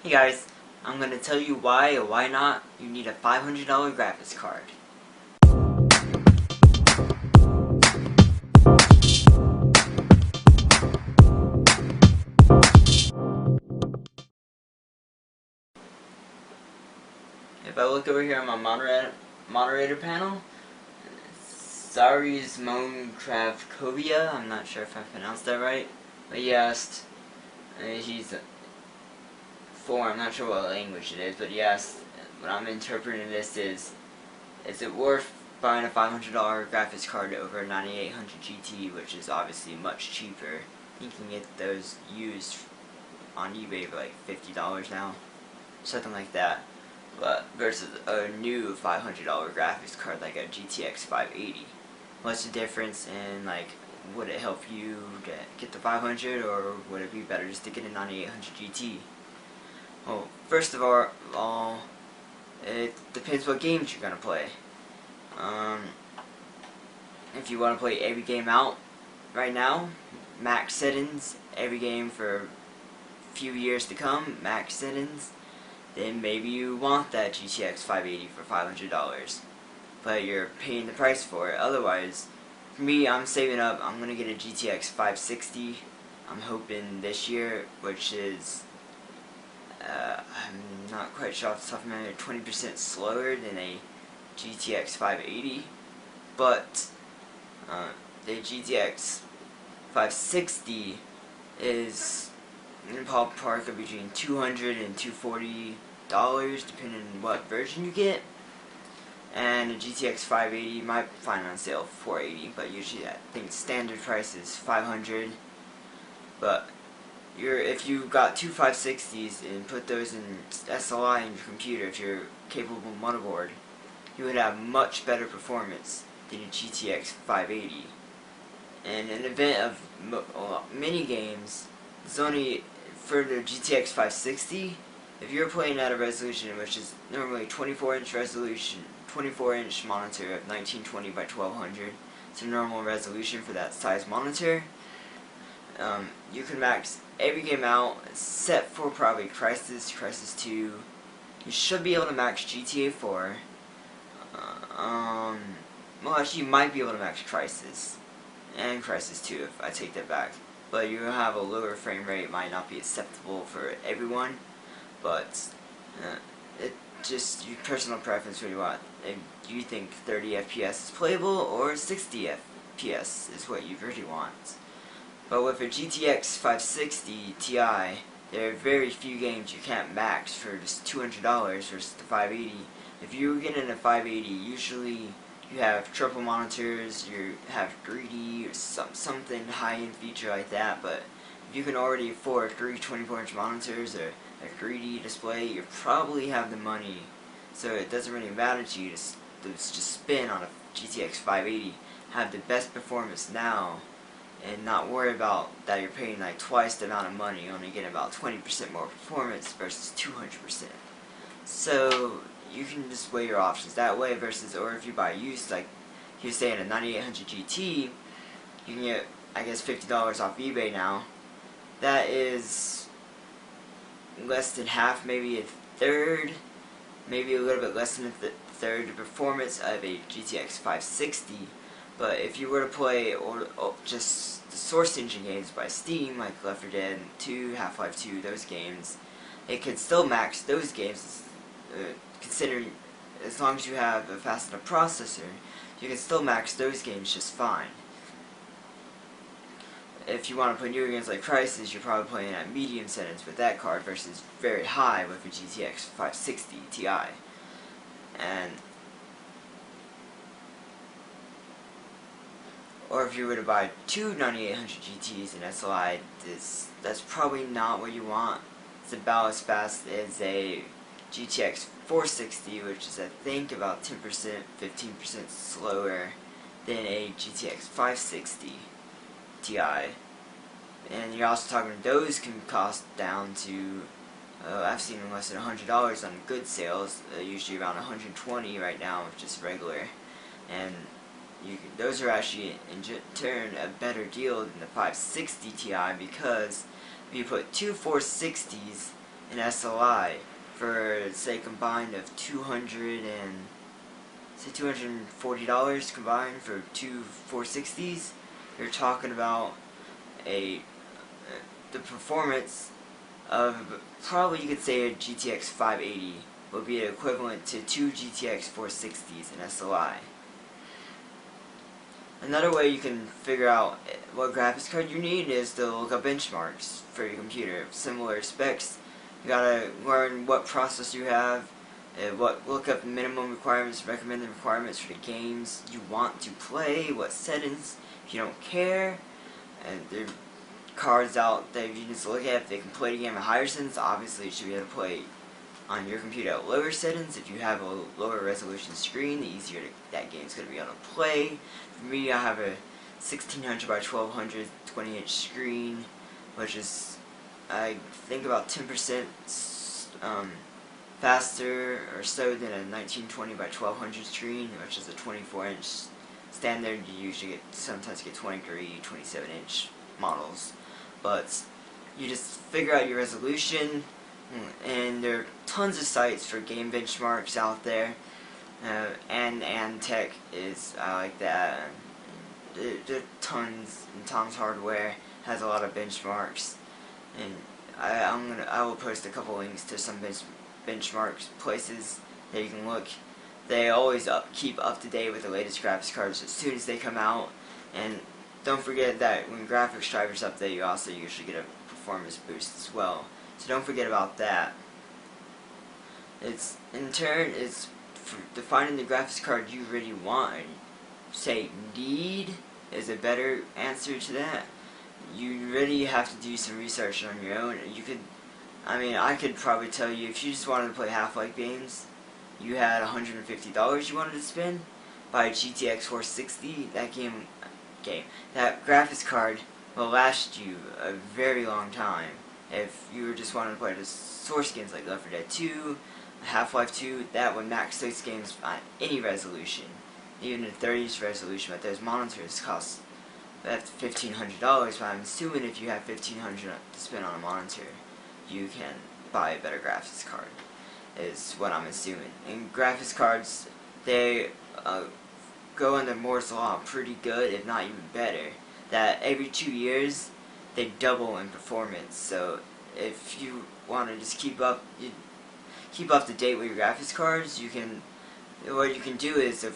Hey guys, I'm going to tell you why or why not you need a $500 graphics card. If I look over here on my moderator panel, Zari's Minecraftcovia, I'm not sure if I pronounced that right, but he asked, he's I'm not sure what language it is, but he asked, what I'm interpreting this is it worth buying a $500 graphics card over a 9800 GT, which is obviously much cheaper? You can get those used on eBay for like $50 now, something like that. But versus a new $500 graphics card like a GTX 580. What's the difference in, like, would it help you get the 500, or would it be better just to get a 9800 GT? Well, first of all, it depends what games you're gonna play. If you want to play every game out right now, max settings, every game for a few years to come, max settings, then maybe you want that GTX 580 for $500. But you're paying the price for it. Otherwise, for me, I'm saving up. I'm going to get a GTX 560. I'm hoping this year, which is, I'm not quite sure off the top of my head, 20% slower than a GTX 580. But the GTX 560 is in the ballpark of between $200 and $240, depending on what version you get. And the GTX 580 you might find on sale for $480, but usually I think standard price is $500. But if you got two 560s and put those in SLI in your computer, if you're capable motherboard, you would have much better performance than a GTX 580. And in the event of mini games, it's only for the GTX 560. If you're playing at a resolution which is normally 24-inch resolution, 24-inch monitor of 1920 by 1200, it's a normal resolution for that size monitor. You can max every game out, except for probably Crysis, Crysis 2. You should be able to max GTA 4. Well, actually, you might be able to max Crysis and Crysis 2 if I take that back. But you have a lower frame rate, might not be acceptable for everyone. But it just your personal preference what you want. Do you think 30 FPS is playable, or 60 FPS is what you really want? But with a GTX 560 Ti, there are very few games you can't max for just $200 versus the 580. If you're getting a 580, usually you have triple monitors, you have 3D or something high-end feature like that. But if you can already afford 3 24-inch monitors or a 3D display, you probably have the money. So it doesn't really matter to you to just spin on a GTX 580, have the best performance now, and not worry about that you're paying like twice the amount of money, only getting about 20% more performance versus 200%. So you can just weigh your options that way versus, or if you buy used, like he was saying, a 9800 GT, you can get, I guess, $50 off eBay now. That is less than half, maybe a third, maybe a little bit less than a third the performance of a GTX 560. But if you were to play just the Source Engine games by Steam, like Left 4 Dead 2, Half-Life 2, those games, it could still max those games, considering as long as you have a fast enough processor, you can still max those games just fine. If you want to play newer games like Crysis, you're probably playing at medium settings with that card versus very high with a GTX 560 Ti. Or if you were to buy two 9800 GTs in SLI, that's probably not what you want. It's about as fast as a GTX 460, which is I think about 10%, 15% slower than a GTX 560 Ti. And you're also talking, those can cost down to, I've seen them less than $100 on good sales, usually around $120 right now, just regular. And those are actually in turn a better deal than the 560 Ti, because if you put two 460s an SLI for say combined of $240 combined for two 460s, you're talking about the performance of probably, you could say, a GTX 580 would be equivalent to two GTX 460s in SLI. Another way you can figure out what graphics card you need is to look up benchmarks for your computer. Similar specs, you gotta learn what processor you have, look up minimum requirements, recommended requirements for the games you want to play, what settings, if you don't care, and there are cards out that you just look at. If they can play the game at higher settings, obviously you should be able to play on your computer at lower settings. If you have a lower resolution screen, the easier that game's going to be able to play. For me, I have a 1600 by 1200 20-inch screen, which is, I think, about 10% faster or so than a 1920 by 1200 screen, which is a 24-inch standard. You usually sometimes get 23, 27-inch models, but you just figure out your resolution. And there are tons of sites for game benchmarks out there, and Antec is, I like that. There are tons, and Tom's Hardware has a lot of benchmarks, and I will post a couple links to some benchmarks places that you can look. They always keep up to date with the latest graphics cards as soon as they come out, and don't forget that when graphics drivers update, you also usually get a performance boost as well. So don't forget about that. It's for defining the graphics card you really want. Say need is a better answer to that. You really have to do some research on your own. I could probably tell you, if you just wanted to play Half-Life games, you had $150 you wanted to spend, buy a GTX 460. That graphics card will last you a very long time. If you were just wanting to play the source games like Left 4 Dead 2, Half-Life 2, that would max those games on any resolution, even a 30s resolution. But those monitors cost $1,500. But I'm assuming if you have $1,500 to spend on a monitor, you can buy a better graphics card, is what I'm assuming. And graphics cards, they go under Moore's Law pretty good, if not even better. That every 2 years, they double in performance. So if you want to just keep up to date with your graphics cards, what you can do is, the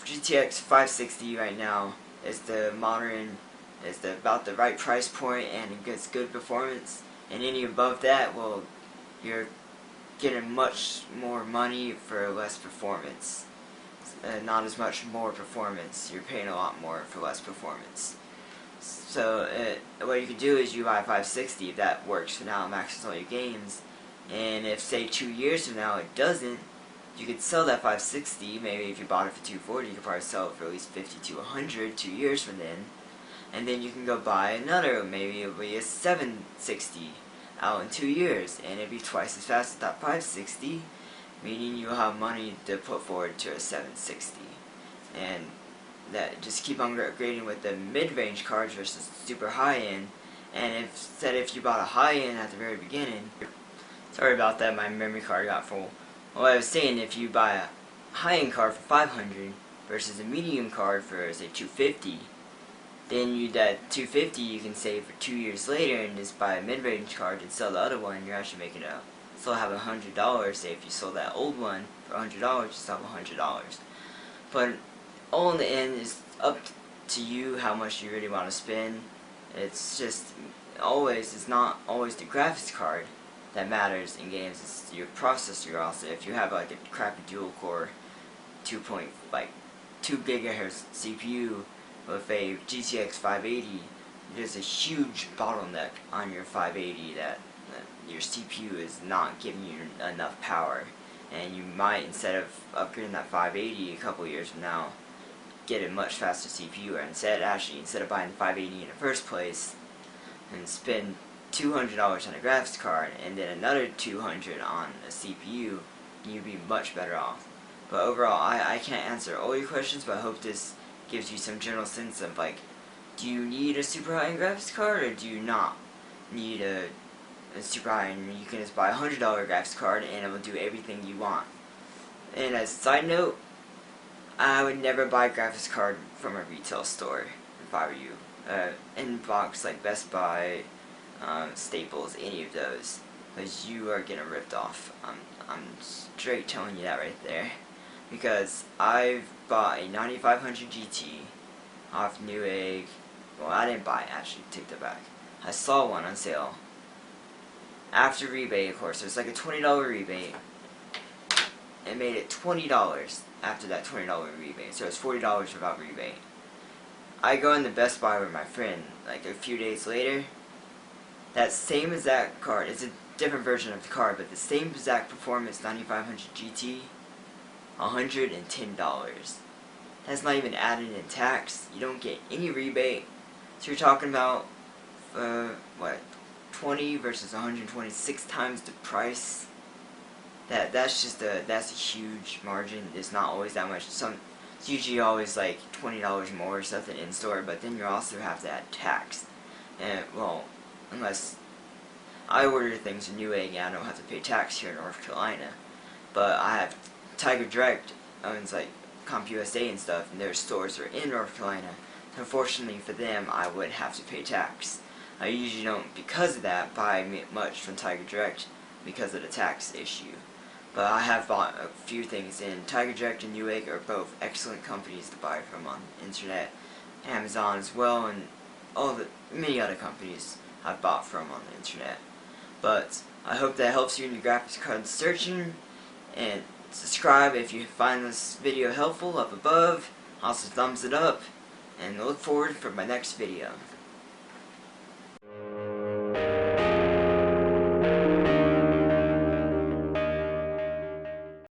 GTX 560 right now is about the right price point, and it gets good performance. And any above that, well, you're getting much more money for less performance. Not as much more performance. You're paying a lot more for less performance. So what you can do is you buy a 560 if that works for now, maxes all your games. And if, say, 2 years from now it doesn't, you could sell that 560. Maybe if you bought it for 240, you could probably sell it for at least 50 to 100 2 years from then. And then you can go buy another, maybe it'll be a 760 out in 2 years, and it'll be twice as fast as that 560, meaning you'll have money to put forward to a 760. And that just keep on upgrading with the mid-range cards versus super high-end. And if you bought a high-end at the very beginning, sorry about that, my memory card got full. Well, I was saying, if you buy a high-end card for 500 versus a medium card for, say, 250, then that 250 you can save for 2 years later and just buy a mid-range card and sell the other one. You're actually making still have $100. Say if you sold that old one for $100, you still have $100. But all in the end, it's up to you how much you really want to spend. It's not always the graphics card that matters in games. It's your processor also. If you have like a crappy dual core 2 gigahertz CPU with a GTX 580, there's a huge bottleneck on your 580 that your CPU is not giving you enough power, and you might, instead of upgrading that 580 a couple years from now, get a much faster CPU, or instead of buying the 580 in the first place and spend $200 on a graphics card and then another $200 on a CPU, you'd be much better off. But overall, I can't answer all your questions, but I hope this gives you some general sense of, like, do you need a super high-end graphics card, or do you not need a super high, and you can just buy a $100 graphics card and it will do everything you want. And as a side note, I would never buy a graphics card from a retail store if I were you. Inbox like Best Buy, Staples, any of those, because you are getting ripped off. I'm straight telling you that right there, because I've bought a 9500 GT off Newegg. Well, I didn't buy it, actually, take that back. I saw one on sale. After rebate, of course, there's like a $20 rebate. It made it $20 after that $20 rebate, so it's $40 without rebate. I go into Best Buy with my friend, like a few days later. That same exact card, it's a different version of the card, but the same exact performance 9500 GT, $110. That's not even added in tax. You don't get any rebate. So you're talking about, what, 20 versus 126 times the price. That's a huge margin. It's not always that much. It's usually always like $20 more or something in store, but then you also have to add tax. And well, unless I order things in Newegg and I don't have to pay tax here in North Carolina, but I have Tiger Direct owns like CompUSA and stuff, and their stores are in North Carolina. Unfortunately for them, I would have to pay tax. I usually don't, because of that, buy much from Tiger Direct because of the tax issue. But I have bought a few things, and Tiger Direct and Newegg are both excellent companies to buy from on the internet. Amazon as well, and all the many other companies I've bought from on the internet. But I hope that helps you in your graphics card searching, and subscribe if you find this video helpful up above. Also thumbs it up, and look forward for my next video.